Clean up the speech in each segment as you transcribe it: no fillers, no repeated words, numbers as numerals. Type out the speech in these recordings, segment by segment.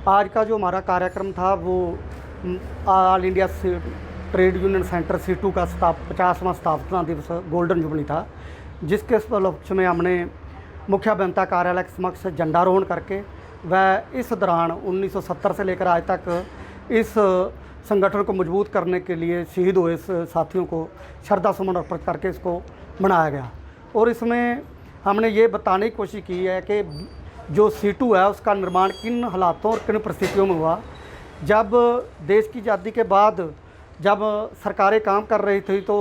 आज का जो हमारा कार्यक्रम था वो all India trade union centre CITU का 50वां स्थापना दिवस गोल्डन जुबली था, जिसके उपलक्ष्य में हमने मुख्य अभियंता कार्यालय के समक्ष झंडारोहण करके वह इस दौरान 1970 से लेकर आज तक इस संगठन को मजबूत करने के लिए शहीद हुए साथियों को श्रद्धा सुमन अर्पित करके इसको मनाया गया। और इसमें हमने ये बताने की कोशिश की है कि जो सीटू है उसका निर्माण किन हालातों और किन परिस्थितियों में हुआ। जब देश की आज़ादी के बाद जब सरकारें काम कर रही थी तो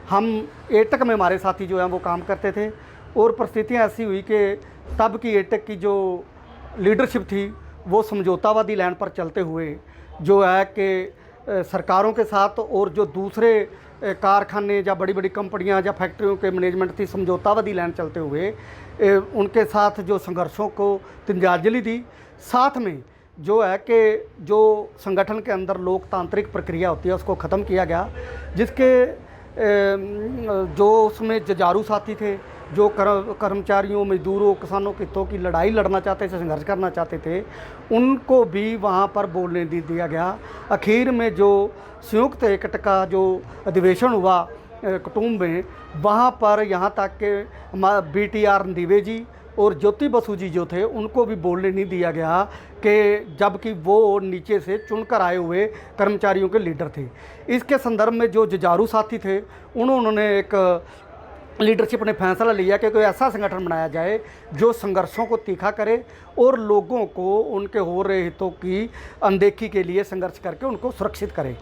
हम एटक में हमारे साथी जो हैं वो काम करते थे, और परिस्थितियाँ ऐसी हुई कि तब की एटक की जो लीडरशिप थी वो समझौतावादी लाइन पर चलते हुए जो है कि सरकारों के साथ और जो दूसरे कारखाने या बड़ी बड़ी कंपनियां या फैक्ट्रियों के मैनेजमेंट थी समझौतावादी लाइन चलते हुए उनके साथ जो संघर्षों को तिलांजलि दी। साथ में जो है कि जो संगठन के अंदर लोकतांत्रिक प्रक्रिया होती है उसको ख़त्म किया गया, जिसके जो उसमें जुझारू साथी थे, जो कर्मचारियों, मजदूरों, किसानों के हितों की लड़ाई लड़ना चाहते थे, संघर्ष करना चाहते थे, उनको भी वहाँ पर बोलने दिया गया। आखिर में जो संयुक्त एकट का जो अधिवेशन हुआ कुटुंब में, वहाँ पर यहाँ तक के BTR रणधीवे जी और ज्योति बसु जी जो थे उनको भी बोलने नहीं दिया गया, कि जबकि वो नीचे से चुनकर आए हुए कर्मचारियों के लीडर थे। इसके संदर्भ में जो जुझारू साथी थे उन्होंने एक लीडरशिप ने फैसला लिया कि कोई ऐसा संगठन बनाया जाए जो संघर्षों को तीखा करे और लोगों को उनके हो रहे हितों की अनदेखी के लिए संघर्ष करके उनको सुरक्षित करे।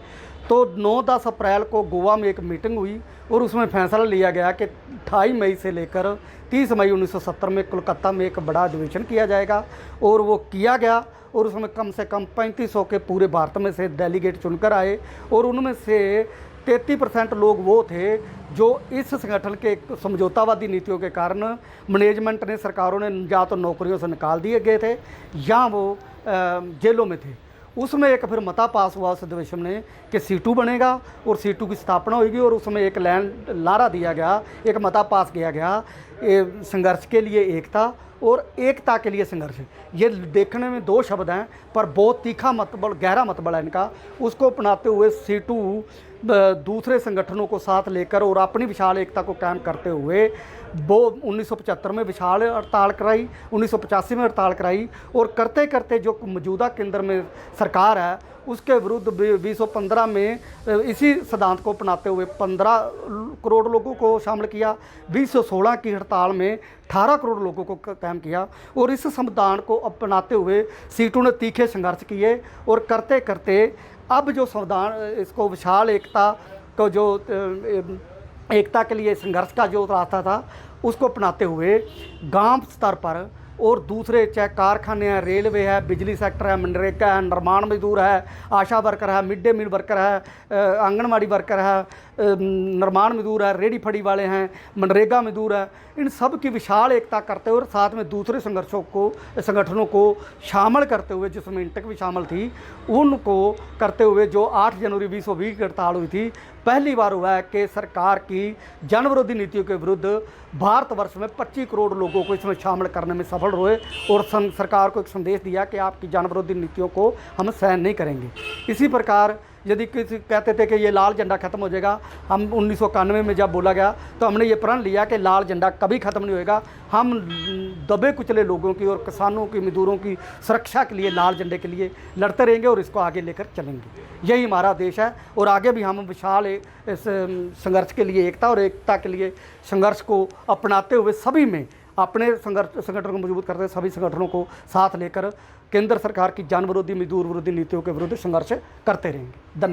तो 9-10 अप्रैल को गोवा में एक मीटिंग हुई और उसमें फैसला लिया गया कि 28 मई से लेकर 30 मई 1970 में कोलकाता में एक बड़ा अधिवेशन किया जाएगा, और वो किया गया। और उसमें कम से कम 3500 के पूरे भारत में से डेलीगेट चुनकर आए, और उनमें से 33% लोग वो थे जो इस संगठन के समझौतावादी नीतियों के कारण मैनेजमेंट ने, सरकारों ने या तो नौकरियों से निकाल दिए गए थे या वो जेलों में थे। उसमें एक फिर मता पास हुआ उस अधिवेशन में कि सीटू बनेगा और सीटू की स्थापना होगी, और उसमें एक नारा दिया गया, एक मता पास किया गया, संघर्ष के लिए एकता और एकता के लिए संघर्ष। ये देखने में 2 शब्द हैं पर बहुत तीखा मतबल, गहरा मतबल है इनका। उसको अपनाते हुए सीटू दूसरे संगठनों को साथ लेकर और अपनी विशाल एकता को कायम करते हुए वो 1975 में विशाल हड़ताल कराई, 1985 में हड़ताल कराई, और करते करते जो मौजूदा केंद्र में सरकार है उसके विरुद्ध 2015 में इसी सिद्धांत को अपनाते हुए 15 करोड़ लोगों को शामिल किया। 2016 की हड़ताल में 18 करोड़ लोगों को कायम किया, और इस संविधान को अपनाते हुए सीटू ने तीखे संघर्ष किए, और करते करते अब जो संविधान इसको विशाल एकता को जो एकता के लिए संघर्ष का जो रास्ता था उसको अपनाते हुए गांव स्तर पर और दूसरे चाहे कारखाने हैं, रेलवे है, बिजली सेक्टर है, मनरेगा है, निर्माण मजदूर है, आशा वर्कर है, मिड डे मील वर्कर है, आंगनवाड़ी वर्कर है, निर्माण मजदूर है, रेडी फड़ी वाले हैं, मनरेगा मजदूर है, इन सब की विशाल एकता करते हुए और साथ में दूसरे संगठनों को शामिल करते हुए, जिसमें इंटक भी शामिल थी, उनको करते हुए जो 8 जनवरी 2020 की हड़ताल हुई थी, पहली बार हुआ है कि सरकार की जन विरोधी नीतियों के विरुद्ध भारतवर्ष में 25 करोड़ लोगों को इसमें शामिल करने में सफल हुए, और सरकार को एक संदेश दिया कि आपकी जन विरोधी नीतियों को हम सहन नहीं करेंगे। इसी प्रकार यदि किसी कहते थे कि ये लाल झंडा ख़त्म हो जाएगा, हम 1991 में जब बोला गया तो हमने ये प्रण लिया कि लाल झंडा कभी ख़त्म नहीं होएगा। हम दबे कुचले लोगों की और किसानों की, मजदूरों की सुरक्षा के लिए लाल झंडे के लिए लड़ते रहेंगे और इसको आगे लेकर चलेंगे। यही हमारा देश है, और आगे भी हम विशाल इस संघर्ष के लिए, एकता और एकता के लिए संघर्ष को अपनाते हुए सभी में अपने संगठन को मजबूत करते सभी संगठनों को साथ लेकर केंद्र सरकार की जन विरोधी, मजदूर विरोधी नीतियों के विरुद्ध संघर्ष करते रहेंगे। धन्यवाद।